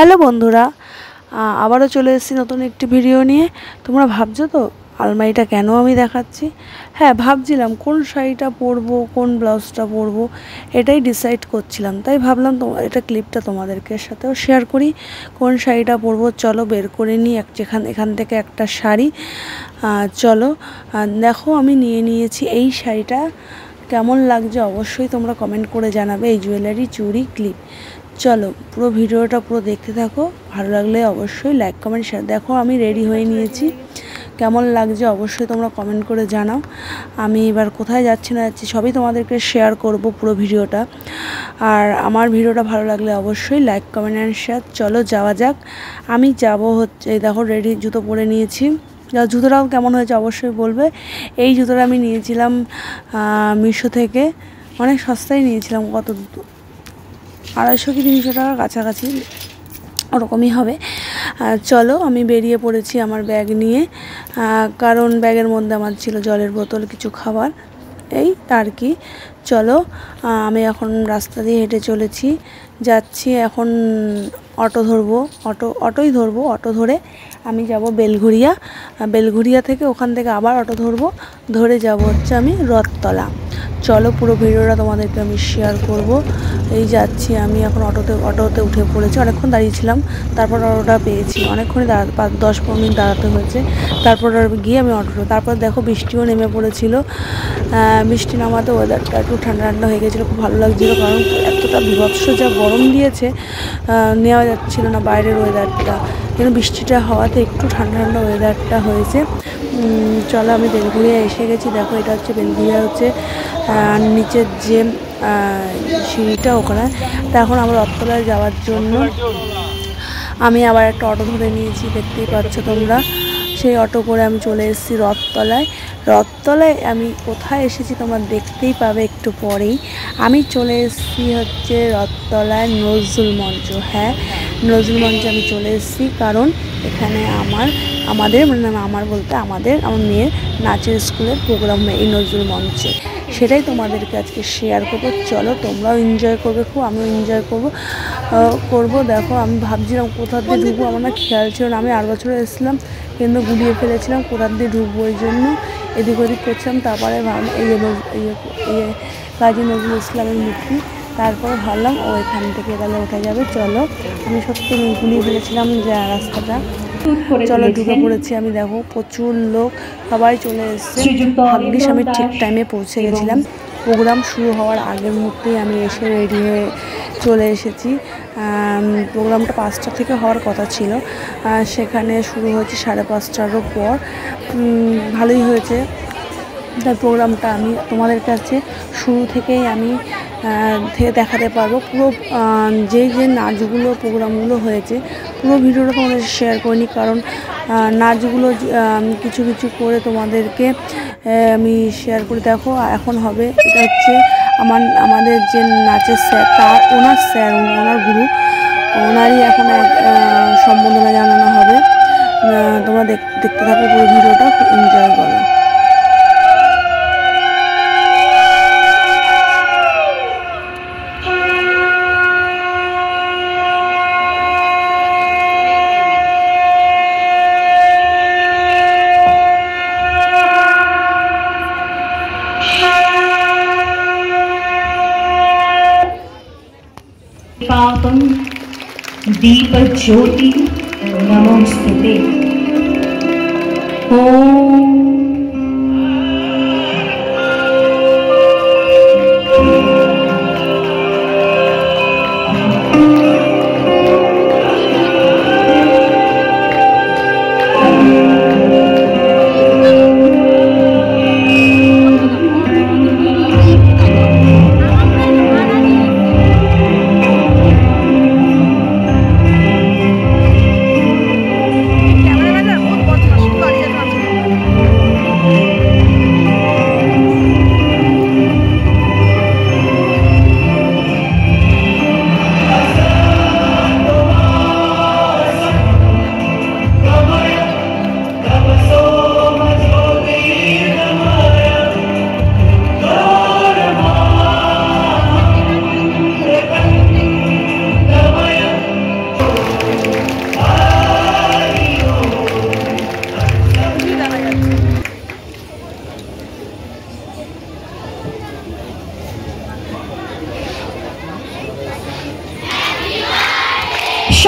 Hello বন্ধুরা, আবারও চলে এসেছি নতুন একটি ভিডিও নিয়ে। তোমরা ভাবছো তো আলমারিটা কেন আমি দেখাচ্ছি? হ্যাঁ, ভাবছিলাম কোন শাড়িটা পরবো, কোন ব্লাউজটা পরবো, এটাই ডিসাইড করছিলাম। তাই ভাবলাম এটা ক্লিপটা তোমাদেরকে সাথেও শেয়ার করি। কোন শাড়িটা পরবো চলো বের করে নিই এখান থেকে একটা শাড়ি। চলো দেখো, আমি নিয়ে নিয়েছি এই শাড়িটা। কেমন লাগছে অবশ্যই তোমরা কমেন্ট করে জানাবে। এই জুয়েলারি, চুড়ি, ক্লিপ। চলো পুরো ভিডিওটা পুরো দেখতে থাকো, ভালো লাগলে অবশ্যই লাইক কমেন্ট শেয়ার। দেখো আমি রেডি হয়ে নিয়েছি, কেমন লাগছে অবশ্যই তোমরা কমেন্ট করে জানাও। আমি এবার কোথায় যাচ্ছি না যাচ্ছি সবই তোমাদেরকে শেয়ার করব পুরো ভিডিওটা। আর আমার ভিডিওটা ভালো লাগলে অবশ্যই লাইক কমেন্ট অ্যান্ড শেয়ার। চলো যাওয়া যাক। আমি যাব হচ্ছে, দেখো রেডি, জুতো পরে নিয়েছি। জুতোটাও কেমন হয়েছে অবশ্যই বলবে। এই জুতোটা আমি নিয়েছিলাম মিশো থেকে, অনেক সস্তায় নিয়েছিলাম, কত 250 কি 300 টাকার কাছাকাছি ওরকমই হবে। চলো আমি বেরিয়ে পড়েছি আমার ব্যাগ নিয়ে, কারণ ব্যাগের মধ্যে আমার ছিল জলের বোতল, কিছু খাবার, এই আর কি। চলো আমি এখন রাস্তা দিয়ে হেঁটে চলেছি, যাচ্ছি এখন অটো ধরবো, অটোই ধরবো। অটো ধরে আমি যাব বেলঘুরিয়া থেকে, ওখান থেকে আবার অটো ধরে যাব হচ্ছে আমি রথতলা। চলো পুরো ভিডিওটা তোমাদেরকে আমি শেয়ার করব। এই যাচ্ছি আমি এখন অটোতে উঠে পড়েছি, অনেকক্ষণ দাঁড়িয়েছিলাম, তারপর অটোটা পেয়েছি। অনেকক্ষণই 10-15 মিনিট দাঁড়াতে হয়েছে, তারপর গিয়ে আমি অটোটা। তারপর দেখো বৃষ্টিও নেমে পড়েছিল। বৃষ্টি নামাতে ওয়েদারটা একটু ঠান্ডা ঠান্ডা হয়ে গেছিলো, খুব ভালো লাগছিলো, কারণ এতটা বিভৎস যা গরম দিয়েছে, নেওয়া যাচ্ছিল না বাইরের ওয়েদারটা। কিন্তু বৃষ্টিটা হওয়াতে একটু ঠান্ডা ঠান্ডা ওয়েদারটা হয়েছে। চলো আমি বেলঘুরিয়া এসে গেছি। দেখো এটা হচ্ছে বেলঘুরিয়া, হচ্ছে নিচের যে সিঁড়িটা ওখানে। তা এখন আমরা রথতলায় যাওয়ার জন্য আমি আবার একটা অটো ধরে নিয়েছি, দেখতেই পাচ্ছ তোমরা। সেই অটো করে আমি চলে এসেছি রথতলায়। আমি কোথায় এসেছি তোমরা দেখতেই পাবে একটু পরেই। আমি চলে এসেছি হচ্ছে রথতলায় নজরুল মঞ্চ। হ্যাঁ, নজরুল মঞ্চে আমি চলে এসেছি, কারণ এখানে আমার মেয়ের নাচের স্কুলের প্রোগ্রাম হয় এই নজরুল মঞ্চে। সেটাই তোমাদেরকে আজকে শেয়ার করবো। চলো তোমরাও এনজয় করবে, খুব আমিও এনজয় করবো। দেখো আমি ভাবছিলাম কোথা দিয়ে ঢুকবো, আমার না খেয়াল ছিল না। আমি 8 বছরে এসেছিলাম কিন্তু গুলিয়ে ফেলেছিলাম কোথা দিয়ে ঢুকবো, ওই জন্য এদিক ওদিক করছিলাম। তারপরে ভাবলাম এই কাজী নজরুল ইসলামের মূর্তি, তারপরে ভাবলাম এখান থেকে তাহলে ওঠা যাবে। চলো, আমি সত্যি গুলিয়ে ফেলেছিলাম যে রাস্তাটা। চলো ঢুকে পড়েছি আমি। দেখো প্রচুর লোক, সবাই চলে এসেছে। ভাগ্যিস আমি ঠিক টাইমে পৌঁছে গেছিলাম। প্রোগ্রাম শুরু হওয়ার আগের মুহূর্তেই আমি এসে রেডি হয়ে চলে এসেছি। প্রোগ্রামটা 5টা থেকে হওয়ার কথা ছিল, সেখানে শুরু হয়েছে 5:30টারও পর। ভালোই হয়েছে তার প্রোগ্রামটা। আমি তোমাদের কাছে শুরু থেকেই আমি দেখাতে পারবো পুরো, যে নাচগুলো প্রোগ্রামগুলো হয়েছে পুরো ভিডিওটা তোমাদের শেয়ার করিনি, কারণ নাচগুলো কিছু করে তোমাদেরকে আমি শেয়ার করে। দেখো এখন হবে, এটা হচ্ছে আমাদের যে নাচের স্যার, ওনার গুরু, ওনারই এখন সম্বর্ধনা জানানো হবে। তোমরা দেখতে থাকো পুরো ভিডিওটা, এনজয় করো। पापं दीपज्योति नमोस्तुते। ओम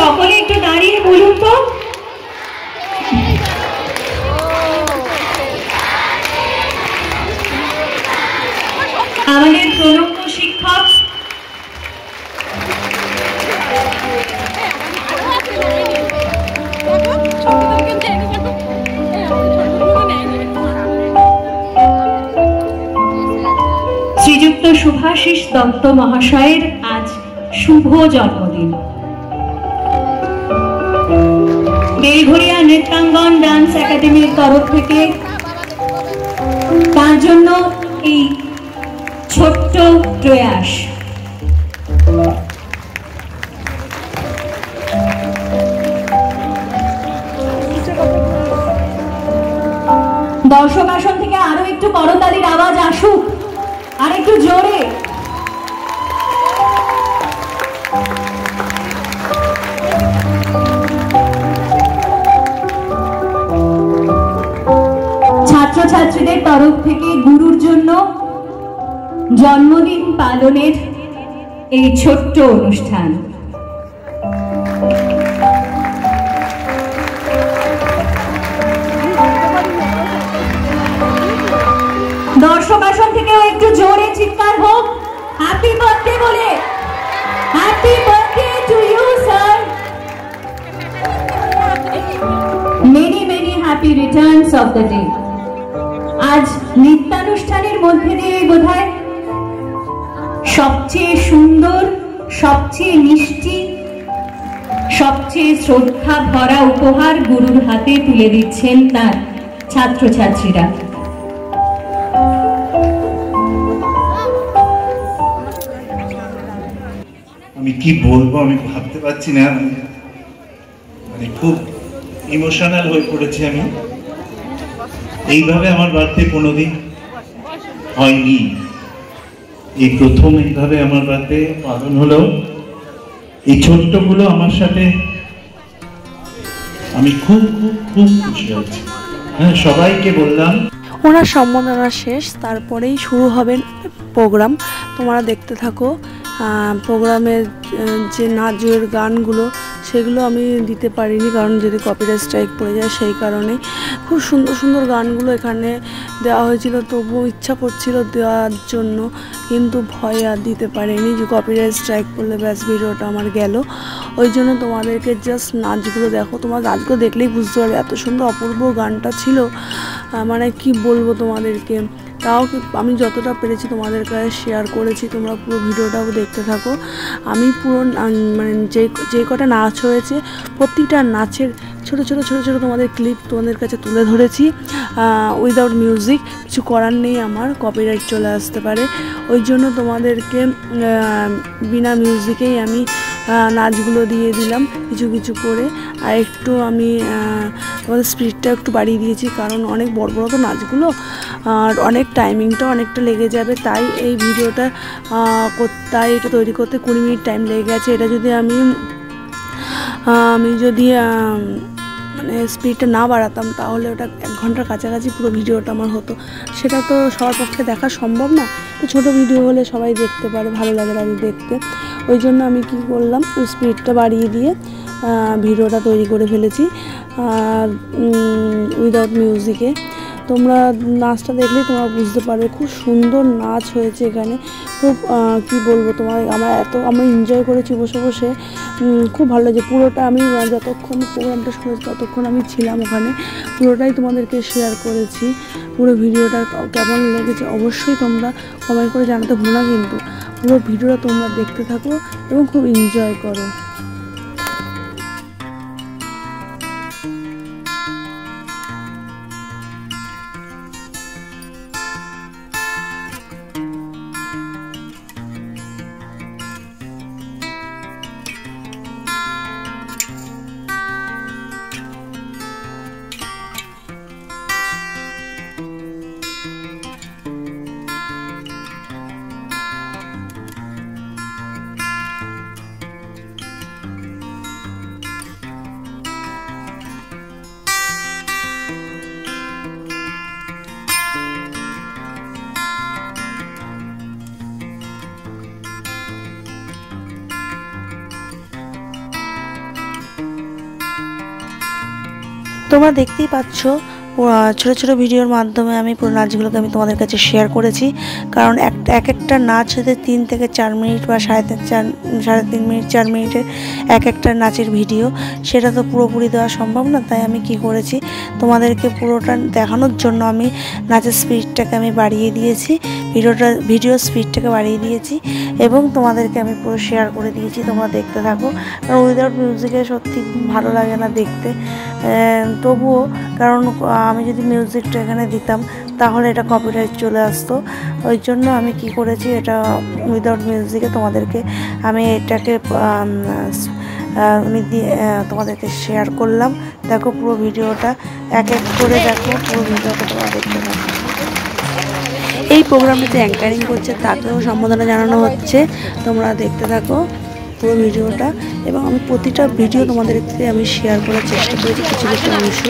সকলে একটু দাঁড়িয়ে বলুন তো। আমাদের প্রণম্য শিক্ষক শ্রীযুক্ত শুভাশিস দত্ত মহাশয়ের আজ শুভ জন্মদিন। বেলঘরিয়া নৃত্যাঙ্গন ডান্স একাডেমির তরফ থেকে তার জন্য এই ছোট্ট প্রয়াস। দর্শক আসন থেকে আরো একটু করতালির আওয়াজ আসুক, আর একটু জোরে। ছাত্রছাত্রীদের তরফ থেকে গুরুর জন্য জন্মদিন পালনের এই ছোট্ট অনুষ্ঠান। দর্শক আসন থেকেও একটু জোরে চিৎকার হোক, হ্যাপি বার্থডে বলে। Happy birthday to you sir, many many happy returns of the day. আজ নৃত্যানুষ্ঠানের মধ্যে দিয়ে বোধহয় সবচেয়ে সুন্দর, সবচেয়ে মিষ্টি, সবচেয়ে শ্রদ্ধা ভরা উপহার গুরুর হাতে তুলে দিচ্ছেন তার ছাত্রছাত্রীরা। আমি কি বলবো আমি ভাবতে পারছি না, মানে খুব ইমোশনাল হয়ে পড়েছি আমি। এইভাবে আমার বার্থডে কোনোদিন হয়নি, এই প্রথম এইভাবে আমার বার্থডে পালন হলো। এই ছোট্টগুলো আমার সাথে, আমি খুব খুব খুব খুশি হয়েছি। হ্যাঁ, সবাইকে বললাম। ওনার সম্বোধনা শেষ, তারপরেই শুরু হবে প্রোগ্রাম। তোমরা দেখতে থাকো। প্রোগ্রামের যে নাচের গানগুলো সেগুলো আমি দিতে পারিনি, কারণ যদি কপিরাইট স্ট্রাইক পড়ে যায় সেই কারণে। খুব সুন্দর সুন্দর গানগুলো এখানে দেওয়া হয়েছিল, তবুও ইচ্ছা করছিল দেওয়ার জন্য, কিন্তু ভয় আর দিতে পারিনি যে কপিরাইট স্ট্রাইক পড়লে ব্যাস ভিডিওটা আমার গেল। ওই জন্য তোমাদেরকে জাস্ট নাচগুলো দেখো, তোমার নাচগুলো দেখলেই বুঝতে পারবে এত সুন্দর অপূর্ব গানটা ছিল। মানে কি বলবো তোমাদেরকে, তাও আমি যতটা পেরেছি তোমাদের কাছে শেয়ার করেছি। তোমরা পুরো ভিডিওটাও দেখতে থাকো। আমি পুরো মানে যে কটা নাচ হয়েছে প্রতিটা নাচের ছোটো ছোটো ছোটো ছোটো তোমাদের ক্লিপ তোমাদের কাছে তুলে ধরেছি উইদাউট মিউজিক। কিছু করার নেই, আমার কপিরাইট চলে আসতে পারে, ওই জন্য তোমাদেরকে বিনা মিউজিকেই আমি নাচগুলো দিয়ে দিলাম কিছু কিছু করে। আর একটু আমি তোমাদের স্পিডটা একটু বাড়িয়ে দিয়েছি, কারণ অনেক বড় বড় তো নাচগুলো, আর অনেক টাইমিংটা অনেকটা লেগে যাবে, তাই এই ভিডিওটা এটা তৈরি করতে 20 মিনিট টাইম লেগে গেছে। এটা যদি আমি যদি মানে স্পিডটা না বাড়াতাম তাহলে ওটা 1 ঘন্টার কাছাকাছি পুরো ভিডিওটা আমার হতো। সেটা তো সবার পক্ষে দেখা সম্ভব না, তো ছোটো ভিডিও হলে সবাই দেখতে পারে, ভালো লাগে তাদের দেখতে। ওই জন্য আমি কি করলাম, স্পিডটা বাড়িয়ে দিয়ে ভিডিওটা তৈরি করে ফেলেছি আর উইদাউট মিউজিকে। তোমরা নাচটা দেখলেই তোমরা বুঝতে পারবে, খুব সুন্দর নাচ হয়েছে এখানে। খুব কি বলবো তোমার, আমি এনজয় করেছি বসে বসে, খুব ভালো লাগছে। পুরোটা আমি যতক্ষণ প্রোগ্রামটা শুরু হয়েছে ততক্ষণ আমি ছিলাম ওখানে, পুরোটাই তোমাদেরকে শেয়ার করেছি। পুরো ভিডিওটা কেমন লেগেছে অবশ্যই তোমরা কমেন্ট করে জানাতে ভুলো না, কিন্তু পুরো ভিডিওটা তোমরা দেখতে থাকো এবং খুব এনজয় করো। তোমরা দেখতেই পাচ্ছ ছোটো ছোটো ভিডিওর মাধ্যমে আমি পুরো নাচগুলোকে আমি তোমাদের কাছে শেয়ার করেছি, কারণ এক একটা নাচ হতে 3 থেকে 4 মিনিট বা সাড়ে তিন মিনিট 4 মিনিটের এক একটা নাচের ভিডিও, সেটা তো পুরোপুরি দেওয়া সম্ভব না। তাই আমি কি করেছি, তোমাদেরকে পুরোটা দেখানোর জন্য আমি নাচের স্পিডটাকে আমি বাড়িয়ে দিয়েছি, ভিডিও স্পিডটাকে বাড়িয়ে দিয়েছি এবং তোমাদেরকে আমি পুরো শেয়ার করে দিয়েছি। তোমরা দেখতে থাকো, কারণ উইদাউট মিউজিকে সত্যি ভালো লাগে না দেখতে। তবুও কারণ আমি যদি মিউজিকটা এখানে দিতাম তাহলে এটা কপিরাইট চলে আসতো, ওই জন্য আমি কি করেছি, এটা উইদাউট মিউজিকে তোমাদেরকে আমি এটাকে তোমাদেরকে শেয়ার করলাম। দেখো পুরো ভিডিওটা এক এক করে দেখো, পুরো ভিডিওটা তোমরা দেখতে থাকো। এই প্রোগ্রামটিতে অ্যাঙ্কারিং করছে তাকেও সম্বোধনা জানানো হচ্ছে, তোমরা দেখতে থাকো পুরো ভিডিওটা। এবং আমি প্রতিটা ভিডিও তোমাদেরকে আমি শেয়ার করার চেষ্টা করেছি, কিছু কিছু অংশ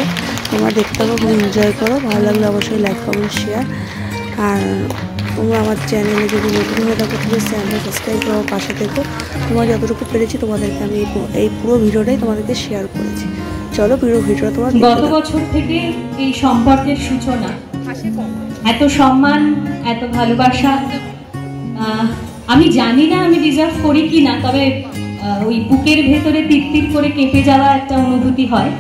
তোমরা দেখতে পাবো, খুব এনজয় করো। ভালো লাগলে অবশ্যই লাইক কমেন্ট শেয়ার। আর তোমরা আমার চ্যানেলে যদি নতুন হয়ে থাকো প্লিজ চ্যানেলটা সাবস্ক্রাইব করো, পাশে থেকো। তোমরা যতটুকু পেরেছি তোমাদেরকে আমি এই পুরো ভিডিওটাই তোমাদেরকে শেয়ার করেছি। চলো পুরো ভিডিওটা তোমরা গত বছর থেকে এই সম্পর্কের সূচনা, এত সম্মান, এত ভালোবাসা, আমি জানি না আমি ডিজার্ভ করি কি না, তবে ওই বুকের ভেতরে তিরতির করে কেঁপে যাওয়া একটা অনুভূতি হয়।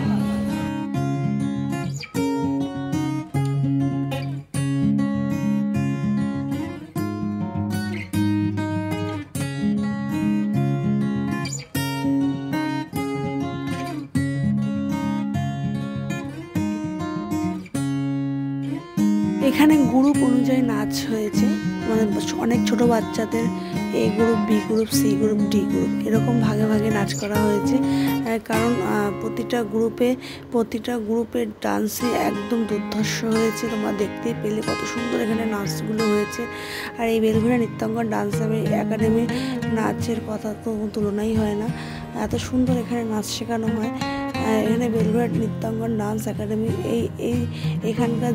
এখানে গ্রুপ অনুযায়ী নাচ হয়েছে, মানে অনেক ছোট বাচ্চাদের A group, B group, C group, D group এরকম ভাগে ভাগে নাচ করা হয়েছে। কারণ প্রতিটা গ্রুপের ডান্সই একদম দুর্ধর্ষ হয়েছে। তোমরা দেখতেই পেলে কত সুন্দর এখানে নাচগুলো হয়েছে। আর এই বেলঘড়িয়া নৃত্যাঙ্গন ডান্স একাডেমির নাচের কথা তো তুলনাই হয় না, এত সুন্দর এখানে নাচ শেখানো হয়। এখানে বেলঘড়িয়া নৃত্যাঙ্গন ডান্স একাডেমি এখানকার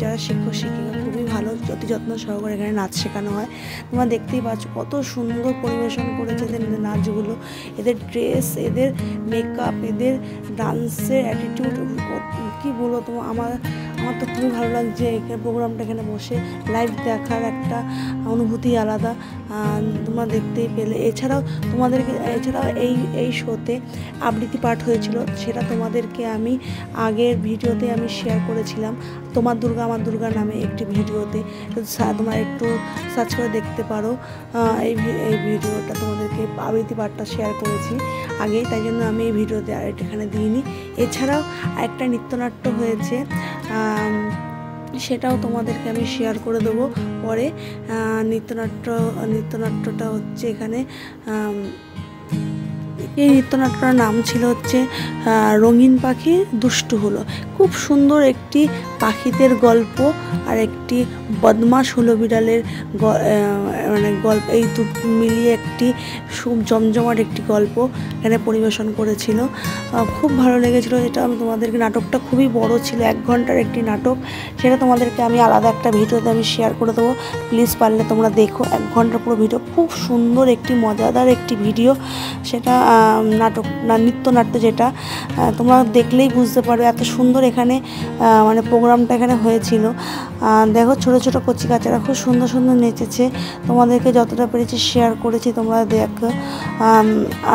যারা শিক্ষক শিক্ষিকা খুবই ভালো, অতি যত্ন সহকারে এখানে নাচ শেখানো হয়। তোমরা দেখতেই পাচ্ছ কত সুন্দর পরিবেশন করেছে এদের নাচগুলো, এদের ড্রেস, এদের মেকআপ, এদের ডান্সের অ্যাটিটিউড, কী বলবো তোমার, আমার তো খুবই ভালো লাগছে এখানে প্রোগ্রামটা এখানে বসে লাইভ দেখার একটা অনুভূতি আলাদা। তোমরা দেখতেই পেলে। এছাড়াও এই শোতে আবৃত্তি পাঠ হয়েছিল, সেটা তোমাদেরকে আমি আগের ভিডিওতে আমি শেয়ার করেছিলাম, তোমার দুর্গা আমার দুর্গা নামে একটি ভিডিওতে, তোমরা একটু সার্চ করে দেখতে পারো। এই ভিডিওটা তোমাদেরকে আবৃত্তি পাঠটা শেয়ার করেছি আগেই, তাই জন্য আমি এই ভিডিওতে আর এখানে দিইনি। এছাড়াও একটা নৃত্যনাট্য হয়েছে, সেটাও তোমাদেরকে আমি শেয়ার করে দেবো পরে। নৃত্যনাট্যটা হচ্ছে এখানে, এই নৃত্যনাট্যটার নাম ছিল হচ্ছে রঙিন পাখি দুষ্টু হলো। খুব সুন্দর একটি পাখিদের গল্প আর একটি বদমাশ হলো বিড়ালের গল্প, এই মিলিয়ে একটি জমজমাট একটি গল্প এখানে পরিবেশন করেছিল। খুব ভালো লেগেছিল এটা। আমি তোমাদেরকে, নাটকটা খুবই বড় ছিল, 1 ঘন্টার একটি নাটক, সেটা তোমাদেরকে আমি আলাদা একটা ভিডিওতে আমি শেয়ার করে দেবো, প্লিজ পারলে তোমরা দেখো। 1 ঘন্টার পুরো ভিডিও, খুব সুন্দর একটি মজাদার একটি ভিডিও সেটা। নৃত্যনাট্য যেটা তোমরা দেখলেই বুঝতে পারবে এত সুন্দর এখানে মানে প্রোগ্রামটা এখানে হয়েছিল। দেখো ছোটো ছোটো কচি কাচারা খুব সুন্দর সুন্দর নেচেছে, তোমাদেরকে যতটা পেরেছি শেয়ার করেছি, তোমরা দেখো।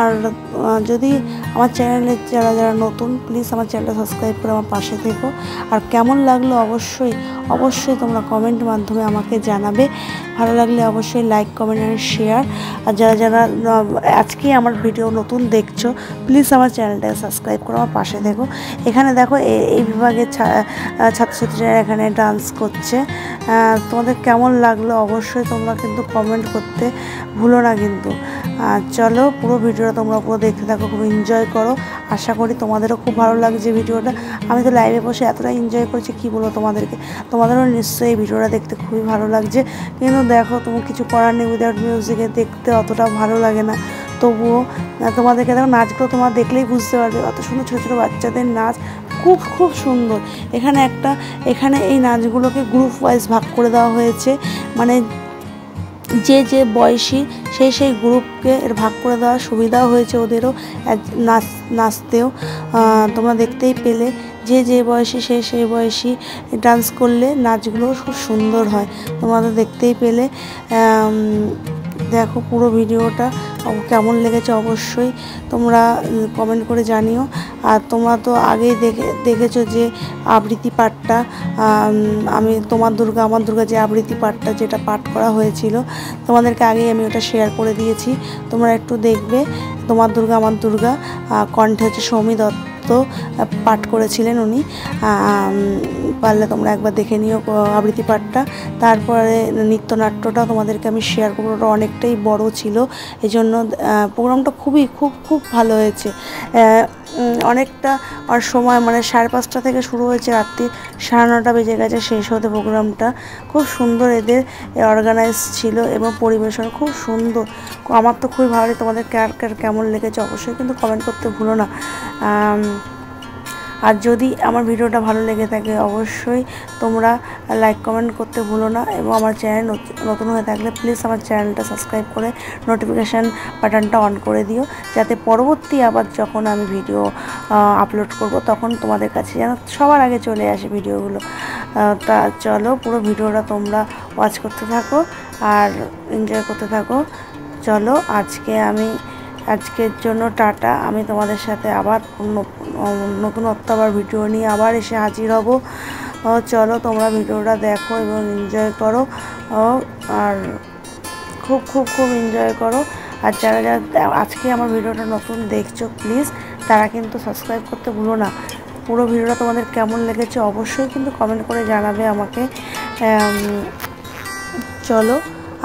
আর যদি আমার চ্যানেলে যারা নতুন, প্লিজ আমার চ্যানেলটা সাবস্ক্রাইব করে আমার পাশে থেকো। আর কেমন লাগলো অবশ্যই তোমরা কমেন্টের মাধ্যমে আমাকে জানাবে। ভালো লাগলে অবশ্যই লাইক কমেন্ট আর শেয়ার। আর যারা আজকে আমার ভিডিও নতুন দেখছো, প্লিজ আমার চ্যানেলটাকে সাবস্ক্রাইব করে আমার পাশে থেকো। এখানে দেখো এই বিভাগের ছাত্রছাত্রীরা এখানে ডান্স করছে। তোমাদের কেমন লাগলো অবশ্যই তোমরা কিন্তু কমেন্ট করতে ভুলো না কিন্তু। চলো পুরো ভিডিওটা তোমরা পুরো দেখতে থাকো, খুব এনজয় করো। আশা করি তোমাদেরও খুব ভালো লাগছে ভিডিওটা। আমি তো লাইভে বসে এতটা এনজয় করছি কি বলবো তোমাদেরকে, তোমাদেরও নিশ্চয়ই এই ভিডিওটা দেখতে খুবই ভালো লাগছে। কিন্তু দেখো তুমি কিছু করার নেই, উইদাউট মিউজিকে দেখতে অতটা ভালো লাগে না। তবুও তোমাদেরকে দেখো নাচগুলো তোমরা দেখলেই বুঝতে পারবে, অত সুন্দর ছোটো ছোটো বাচ্চাদের নাচ, খুব সুন্দর। এখানে এই নাচগুলোকে গ্রুপ ওয়াইজ ভাগ করে দেওয়া হয়েছে, মানে যে বয়সী সেই গ্রুপকে এর ভাগ করে দেওয়ার সুবিধাও হয়েছে ওদেরও নাচতেও। তোমরা দেখতেই পেলে যে যে বয়সী সেই বয়সী ডান্স করলে নাচগুলো খুব সুন্দর হয়। তোমরা তো দেখতেই পেলে। দেখো পুরো ভিডিওটা কেমন লেগেছে অবশ্যই তোমরা কমেন্ট করে জানিও। আর তোমরা তো আগেই দেখেছো যে আবৃত্তি পাঠটা, আমি তোমার দুর্গা আমার দুর্গা যে আবৃত্তি পাঠটা যেটা পাঠ করা হয়েছিল তোমাদেরকে আগেই আমি ওটা শেয়ার করে দিয়েছি, তোমরা একটু দেখবে। তোমার দুর্গা আমার দুর্গা কণ্ঠে হচ্ছে সৌমি দত্ত পাঠ করেছিলেন উনি, পারলে তোমরা একবার দেখে নিও আবৃত্তি পাঠটা। তারপরে নৃত্যনাট্যটা তোমাদেরকে আমি শেয়ার করবো, ওটা অনেকটাই বড় ছিল, এই জন্য প্রোগ্রামটা খুব ভালো হয়েছে। অনেকটা আর সময় মানে 5:30 থেকে শুরু হয়েছে, রাত্রি 9:30 বেজে গেছে শেষ হতে প্রোগ্রামটা। খুব সুন্দর এদের অর্গানাইজ ছিল এবং পরিবেশন খুব সুন্দর। আমার তো খুবই ভালো লাগে। তোমাদের কেমন লেগেছে অবশ্যই কিন্তু কমেন্ট করতে ভুলো না। আর যদি আমার ভিডিওটা ভালো লেগে থাকে অবশ্যই তোমরা লাইক কমেন্ট করতে ভুলো না, এবং আমার চ্যানেল নতুন হয়ে থাকলে প্লিজ আমার চ্যানেলটা সাবস্ক্রাইব করে নোটিফিকেশান বাটনটা অন করে দিও, যাতে পরবর্তী আবার যখন আমি ভিডিও আপলোড করব তখন তোমাদের কাছে যেন সবার আগে চলে আসে ভিডিওগুলো। তা চলো পুরো ভিডিওটা তোমরা ওয়াচ করতে থাকো আর এনজয় করতে থাকো। চলো আজকের জন্য টাটা। আমি তোমাদের সাথে আবার নতুনত্ব আবার ভিডিও নিয়ে আবার এসে হাজির হব। চলো তোমরা ভিডিওটা দেখো এবং এনজয় করো, আর খুব এনজয় করো। আর যারা আজকে আমার ভিডিওটা নতুন দেখছো প্লিজ তারা কিন্তু সাবস্ক্রাইব করতে ভুলো না। পুরো ভিডিওটা তোমাদের কেমন লেগেছে অবশ্যই কিন্তু কমেন্ট করে জানাবে আমাকে। চলো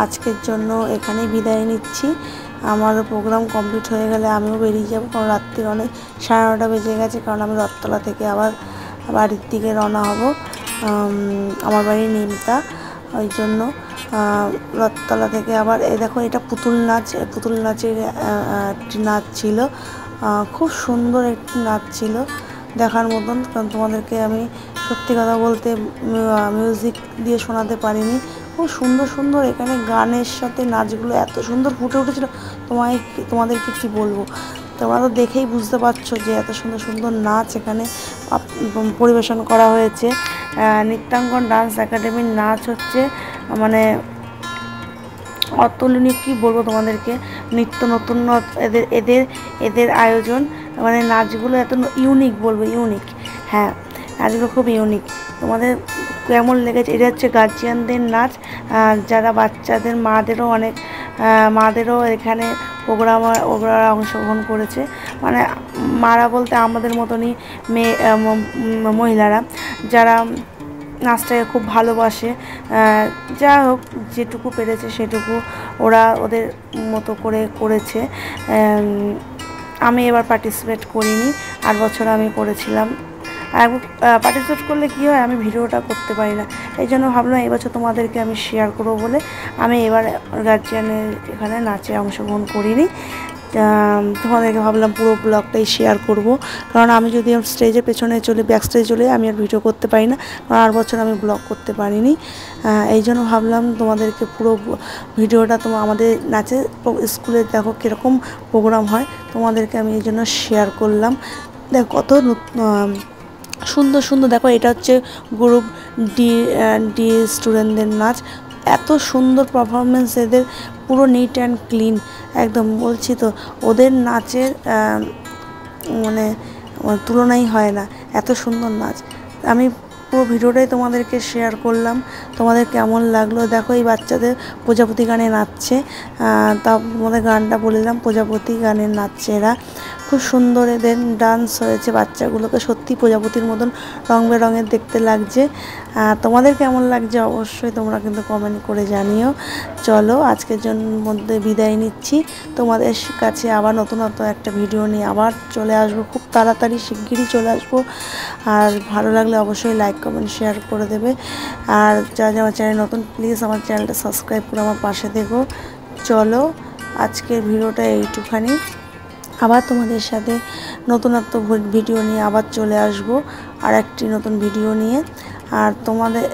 আজকের জন্য এখানেই বিদায় নিচ্ছি। আমার প্রোগ্রাম কমপ্লিট হয়ে গেলে আমিও বেরিয়ে যাব, কারণ রাত্রির অনেক 9:30 বেজে গেছে, কারণ আমি রথতলা থেকে আবার বাড়ির দিকে রওনা হব। আমার বাড়ি নিমতা, ওই জন্য রথতলা থেকে আবার দেখো এটা পুতুল নাচের একটি নাচ ছিল, খুব সুন্দর একটি নাচ ছিল দেখার মতন। কারণ তোমাদেরকে আমি সত্যি কথা বলতে মিউজিক দিয়ে শোনাতে পারিনি। খুব সুন্দর এখানে গানের সাথে নাচগুলো এত সুন্দর ফুটে উঠেছিল, তোমাদেরকে কি বলবো। তোমরা তো দেখেই বুঝতে পারছো যে এত সুন্দর নাচ এখানে পরিবেশন করা হয়েছে। নৃত্যাঙ্গন ডান্স একাডেমির নাচ হচ্ছে মানে অতুলনীয়, কি বলবো তোমাদেরকে। নিত্য নতুন এদের আয়োজন, মানে নাচগুলো এত ইউনিক, বলবো ইউনিক। হ্যাঁ, নাচগুলো খুব ইউনিক। তোমাদের কেমন লেগেছে? এটা হচ্ছে গার্জিয়ানদের নাচ, যারা বাচ্চাদের মাদেরও এখানে ওরা অংশগ্রহণ করেছে। মানে মারা বলতে আমাদের মতনই মহিলারা যারা নাচটাকে খুব ভালোবাসে। যা হোক, যেটুকু পেরেছে সেটুকু ওরা ওদের মতো করে করেছে। আমি এবার পার্টিসিপেট করিনি, 8 বছর আমি করেছিলাম। আর পার্টিসিপেট করলে কী হয়, আমি ভিডিওটা করতে পারি না, এই জন্য ভাবলাম এবছর তোমাদেরকে আমি শেয়ার করবো বলে আমি এবার গার্জিয়ানের এখানে নাচে অংশগ্রহণ করিনি। তোমাদেরকে ভাবলাম পুরো ব্লগটাই শেয়ার করব, কারণ আমি যদি স্টেজের পেছনে ব্যাক স্টেজে চলে আমি আর ভিডিও করতে পারি না, কারণ 8 বছর আমি ব্লগ করতে পারিনি। এই জন্য ভাবলাম তোমাদেরকে পুরো ভিডিওটা আমাদের নাচের স্কুলে দেখো কীরকম প্রোগ্রাম হয়, তোমাদেরকে আমি এই জন্য শেয়ার করলাম। দেখো কত সুন্দর দেখো, এটা হচ্ছে গ্রুপ ডি স্টুডেন্টদের নাচ। এত সুন্দর পারফরমেন্স এদের, পুরো নিট অ্যান্ড ক্লিন একদম। বলছি তো ওদের নাচের মানে তুলনাই হয় না, এত সুন্দর নাচ। আমি পুরো ভিডিওটাই তোমাদেরকে শেয়ার করলাম। তোমাদের কেমন লাগলো দেখো। এই বাচ্চাদের প্রজাপতি গানে নাচছে, তা তোমাদের গানটা বলে দিলাম, প্রজাপতি গানে নাচছে এরা। খুব সুন্দর এদের ডান্স হয়েছে, বাচ্চাগুলোকে সত্যি প্রজাপতির মতন রং বেরঙের দেখতে লাগছে। তোমাদের কেমন লাগছে অবশ্যই তোমরা কিন্তু কমেন্ট করে জানিও। চলো আজকের জন্য মধ্যে বিদায় নিচ্ছি, তোমাদের কাছে আবার নতুনত্ব একটা ভিডিও নিয়ে আবার চলে আসবো, খুব তাড়াতাড়ি শিগগিরই চলে আসবো। আর ভালো লাগলে অবশ্যই লাইক কমেন্ট শেয়ার করে দেবে। আর যারা আমার চ্যানেল নতুন প্লিজ আমার চ্যানেলটা সাবস্ক্রাইব করে আমার পাশে থেকো। চলো আজকের ভিডিওটা এইটুখানি, আবার তোমাদের সাথে নতুনত্ব ভিডিও নিয়ে আবার চলে আসবো, আর একটি নতুন ভিডিও নিয়ে। আর তোমাদের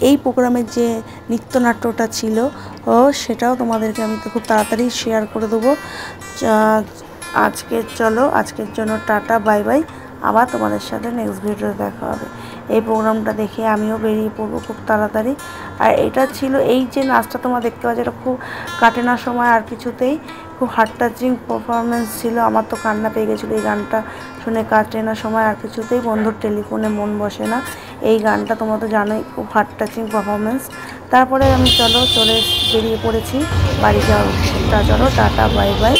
এই প্রোগ্রামের যে নৃত্যনাট্যটা ছিল সেটাও তোমাদেরকে আমি তো খুব তাড়াতাড়ি শেয়ার করে দেবো। চলো আজকের জন্য টাটা, বাই বাই। আবার তোমাদের সাথে নেক্সট ভিডিওতে দেখা হবে। এই প্রোগ্রামটা দেখে আমিও বেরিয়ে পড়বো খুব তাড়াতাড়ি। আর এটা ছিল, এই যে নাচটা তোমরা দেখতে পাচ্ছ, এটা খুব কাটে না সময় আর কিছুতেই, খুব হার্ট টাচিং পারফরমেন্স ছিল। আমার তো কান্না পেয়ে গেছিলো এই গানটা শুনে। কাটে না সময় আর কিছুতেই, বন্ধুর টেলিফোনে মন বসে না, এই গানটা তোমরা তো জানোই, খুব হার্ট টাচিং পারফরমেন্স। তারপরে আমি চলে বেরিয়ে পড়েছি বাড়ি যাওয়ার উদ্দেশ্যে। চলো টাটা, বাই বাই।